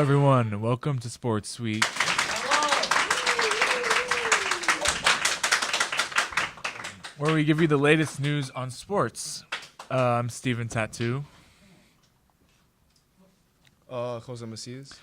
everyone. Welcome to Sports Suite. Where we give you the latest news on sports. I'm Steven Tattoo. Jose Macias.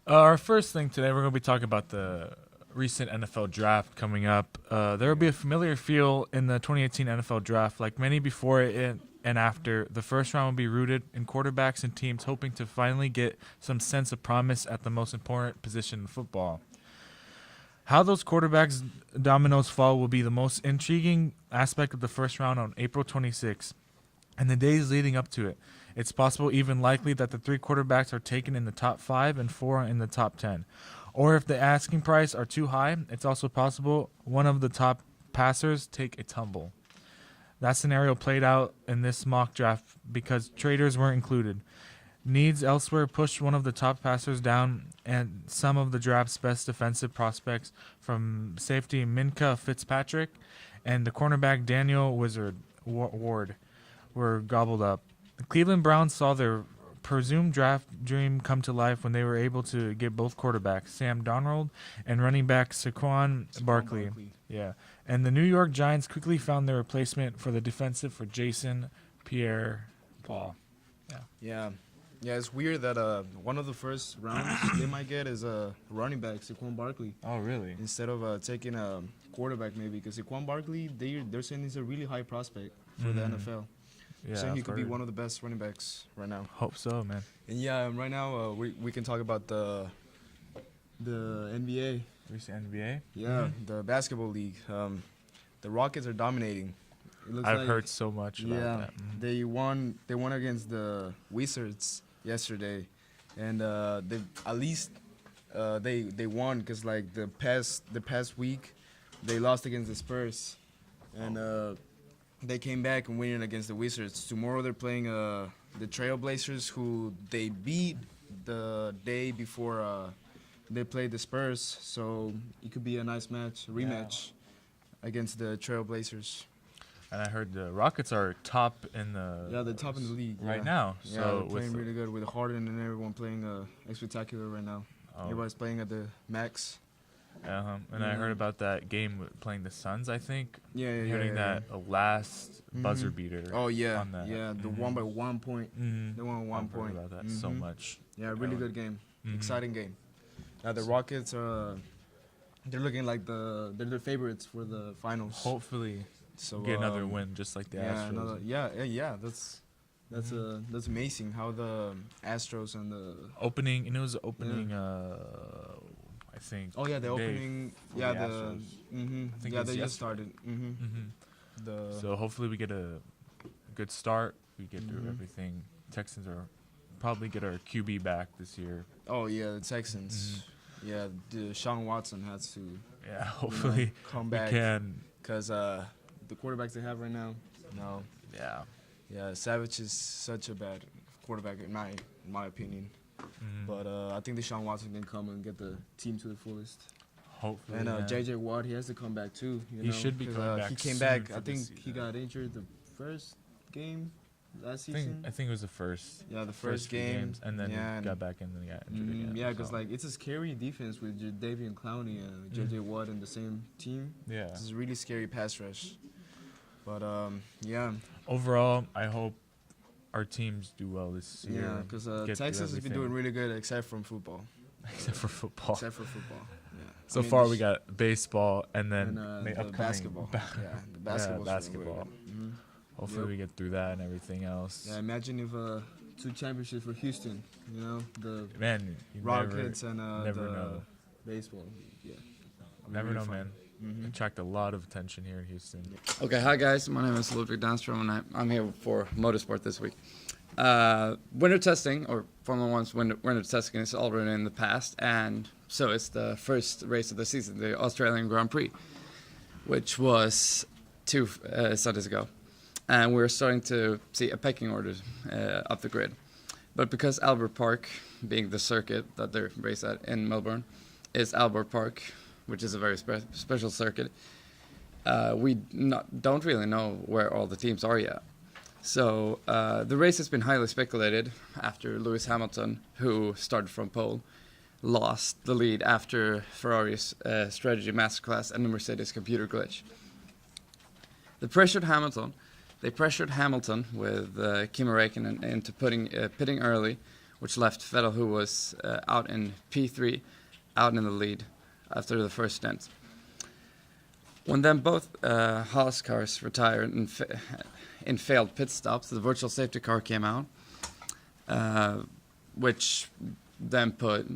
Our first thing today, we're going to be talking about the recent NFL draft coming up. There will be a familiar feel in the 2018 NFL draft. Like many before it and after, the first round will be rooted in quarterbacks and teams hoping to finally get some sense of promise at the most important position in football. How those quarterbacks dominoes fall will be the most intriguing aspect of the first round on April 26th and the days leading up to it. It's possible, even likely, that the 3 quarterbacks are taken in the top 5 and 4 in the top 10. Or if the asking price are too high, it's also possible one of the top passers take a tumble. That scenario played out in this mock draft because traders weren't included. Needs elsewhere pushed one of the top passers down, and some of the draft's best defensive prospects, from safety Minka Fitzpatrick and the cornerback Daniel Ward, were gobbled up. The Cleveland Browns saw their presumed draft dream come to life when they were able to get both quarterbacks, Sam Darnold and running back Saquon Barkley. Yeah, and the New York Giants quickly found their replacement for the defensive for Jason Pierre-Paul. Yeah, it's weird that one of the first rounds they might get is a running back, Saquon Barkley. Oh, really? Instead of taking a quarterback, maybe, because Saquon Barkley, they're saying he's a really high prospect for the NFL. Yeah, saying he could be one of the best running backs right now. Hope so, man. And right now we can talk about the NBA. Recent NBA? Yeah, the basketball league. The Rockets are dominating. It looks I've heard so much about that. They won against the Wizards yesterday, and they won because like the past week they lost against the Spurs, and they came back and winning against the Wizards. Tomorrow they're playing the Trailblazers, who they beat the day before they played the Spurs. So it could be a nice rematch against the Trailblazers. And I heard the Rockets are top in the they're top in the league right now. So they're playing really good with Harden and everyone playing spectacular right now. Everybody's playing at the max. And I heard about that game playing the Suns, I think. Hitting that last buzzer beater. Oh, yeah. On that. Yeah, the one by 1 point. They won 1 point. I've heard about that so much. Yeah, really good game. Exciting game. Now the Rockets they're looking like they're the favorites for the finals. Hopefully, get another win just like the Astros. That's amazing how the Astros and the opening. And it was opening. I think. Oh yeah, the opening. Yeah, I think they just started. So hopefully we get a good start. We get through everything. Texans are probably get our QB back this year. Oh yeah, the Texans. Yeah, Deshaun Watson has to. Yeah, hopefully come back. Because the quarterbacks they have right now. No. Yeah. Yeah, Savage is such a bad quarterback in my opinion. But I think Deshaun Watson can come and get the team to the fullest. Hopefully. And J.J. Watt, he has to come back too. He should be coming back. He came back. I think he got injured the first game last season. I think it was the first. Yeah, the first game. And then he got back in and got injured again. Yeah, because like it's a scary defense with Davian Clowney and J.J. Watt in the same team. Yeah. It's a really scary pass rush. But overall, I hope our teams do well this year. Yeah, because Texas has been doing really good except for football. Except for football. Yeah. So far we got baseball and then the basketball. The basketball. Really hopefully we get through that and everything else. Yeah, imagine if 2 championships for Houston. You know, the Rockets and know. Baseball. Yeah. Never know, man. Attract a lot of attention here in Houston. Okay, hi guys. My name is Ludvig and I'm here for Motorsport this week. Winter testing, or Formula 1's winter testing, is already in the past, and so it's the first race of the season, the Australian Grand Prix, which was 2 Sundays ago. And we're starting to see a pecking order up the grid. But because Albert Park, being the circuit that they're raced at in Melbourne, is Albert Park, which is a very special circuit, we don't really know where all the teams are yet. So the race has been highly speculated after Lewis Hamilton, who started from pole, lost the lead after Ferrari's strategy masterclass and the Mercedes computer glitch. They pressured Hamilton with Kimi Räikkönen into pitting early, which left Vettel, who was out in P3, out in the lead after the first stint. When then both Haas cars retired in failed pit stops, the virtual safety car came out, which then put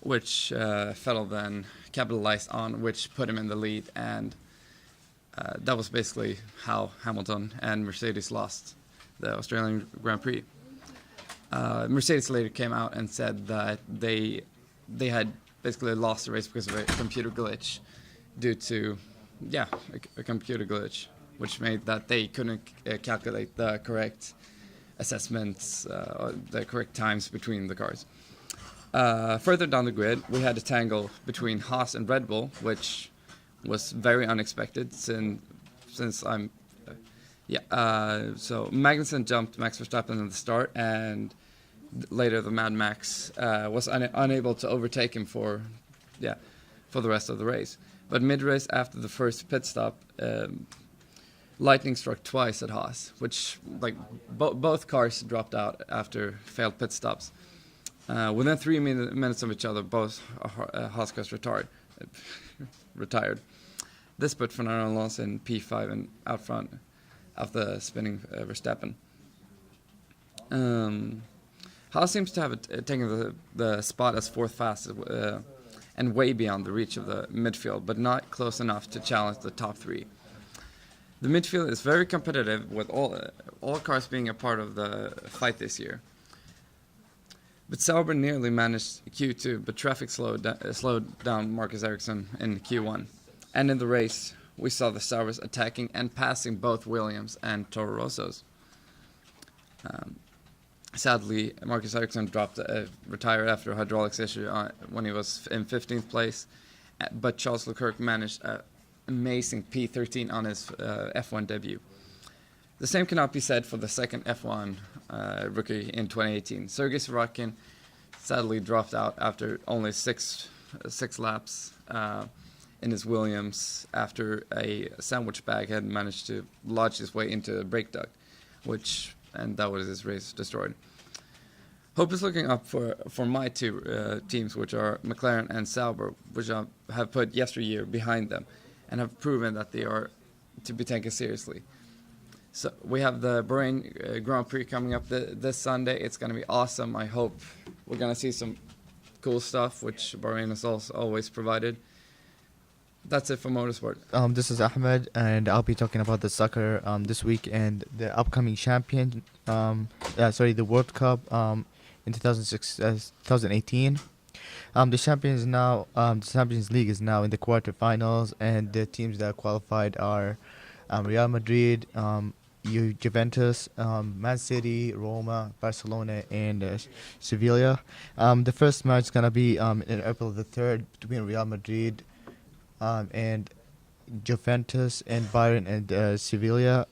Vettel then capitalized on, which put him in the lead, and that was basically how Hamilton and Mercedes lost the Australian Grand Prix. Mercedes later came out and said that they had basically lost the race because of a computer glitch due to, a computer glitch, which made that they couldn't calculate the correct assessments, the correct times between the cars. Further down the grid, we had a tangle between Haas and Red Bull, which was very unexpected since I'm... so Magnussen jumped Max Verstappen at the start, and later the Mad Max was unable to overtake him for the rest of the race. But mid-race, after the first pit stop, lightning struck twice at Haas, which both cars dropped out after failed pit stops. Within 3 minutes of each other, both Haas cars retired. This put Fernando Alonso in P5 and out front of the spinning Verstappen. Haas seems to have taken the spot as fourth fastest and way beyond the reach of the midfield, but not close enough to challenge the top three. The midfield is very competitive, with all cars being a part of the fight this year. But Sauber nearly managed Q2, but traffic slowed down Marcus Ericsson in Q1. And in the race, we saw the Saubers attacking and passing both Williams and Toro Rossos. Sadly, Marcus Ericsson retired after a hydraulics issue when he was in 15th place, but Charles Leclerc managed an amazing P13 on his F1 debut. The same cannot be said for the second F1 rookie in 2018. Sergei Sorokin sadly dropped out after only six laps in his Williams after a sandwich bag had managed to lodge his way into a brake duct, and that was his race destroyed. Hope is looking up for my two teams, which are McLaren and Sauber, which have put yesteryear behind them and have proven that they are to be taken seriously. So we have the Bahrain Grand Prix coming up this Sunday. It's going to be awesome. I hope we're going to see some cool stuff, which Bahrain has also always provided. That's it for motorsport. This is Ahmed, and I'll be talking about the soccer this week and the upcoming the World Cup in 2018. The Champions League is now in the quarterfinals, and the teams that qualified are Real Madrid, Juventus, Man City, Roma, Barcelona, and Sevilla. The first match is gonna be in April the 3rd between Real Madrid and Juventus and Bayern and Sevilla.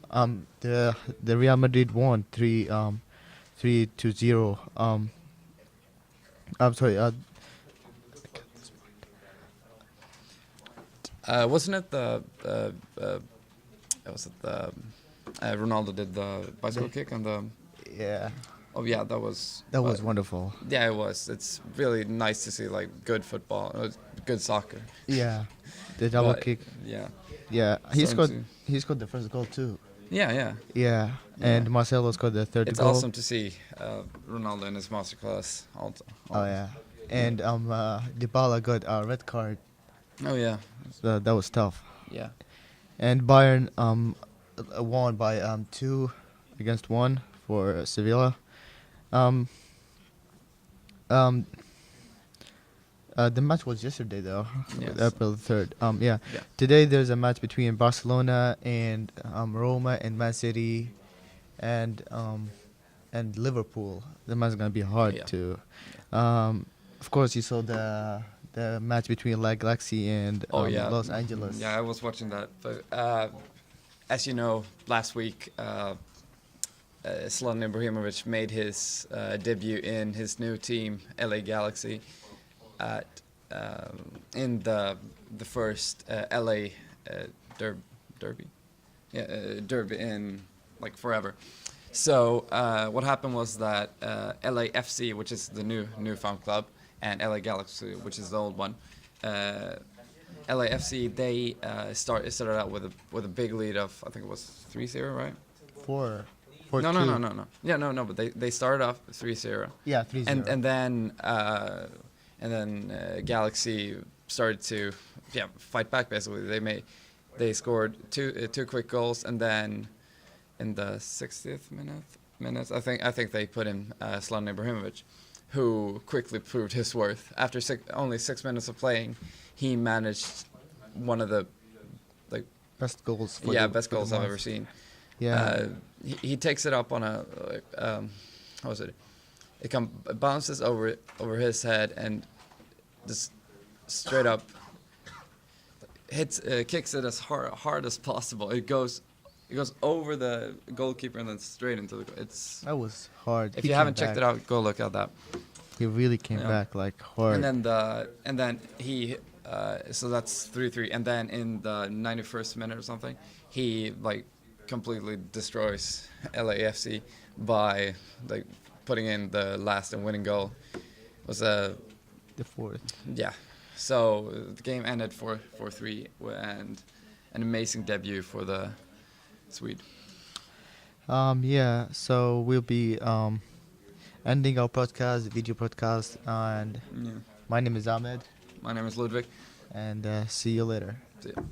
The Real Madrid won 3-0. I'm sorry. Wasn't it Ronaldo did the bicycle kick on the? Yeah. Oh yeah, that was wonderful. Yeah, it was. It's really nice to see good football, good soccer. Yeah, the double kick. Yeah. Yeah, he scored the first goal too. Yeah. Yeah, and Marcelo scored the third It's goal. awesome to see Ronaldo in his masterclass. Also. Oh yeah, and Dybala got a red card. Oh yeah. So that was tough. Yeah. And Bayern won by 2-1 for Sevilla. The match was yesterday though, Yes. April 3rd. Yeah. Today there's a match between Barcelona and Roma and Man City, and Liverpool. The match is gonna be hard too. Of course, you saw the match between La Galaxy and Los Angeles. Yeah, I was watching that. But as you know, last week, Zlatan Ibrahimovic made his debut in his new team, LA Galaxy, at in the first LA derby, derby in like forever. So what happened was that LAFC, which is the newfound club, and LA Galaxy, which is the old one, LAFC they started out with a big lead of, I think it was 3-0, right? 4. No. Yeah, no. But they started off 3-0. Yeah, 3-0. And then Galaxy started to fight back. Basically, they scored two quick goals, and then in the 60th minute, I think they put in Zlatan Ibrahimovic, who quickly proved his worth. After only 6 minutes of playing, he managed one of the best goals. best goals I've ever seen. Yeah. He takes it up on a how was it? It bounces over his head and just straight up kicks it as hard as possible. It goes over the goalkeeper and then straight into the. That was hard. If you haven't checked it out, go look at that. He really came back like hard. And then he so that's 3-3, and then in the 91st minute or something, he completely destroys LAFC by putting in the last and winning goal. It was the 4th. Yeah. So the game ended 4-3, and an amazing debut for the Swede. Yeah. So we'll be ending our podcast, video podcast, and my name is Ahmed. My name is Ludvig. And see you later. See ya.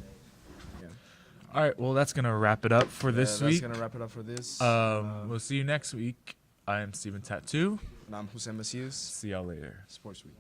All right, well, that's going to wrap it up for this week. That's going to wrap it up for this. We'll see you next week. I am Steven Tattoo. And I'm Hussein Macias. See y'all later. Sports Week.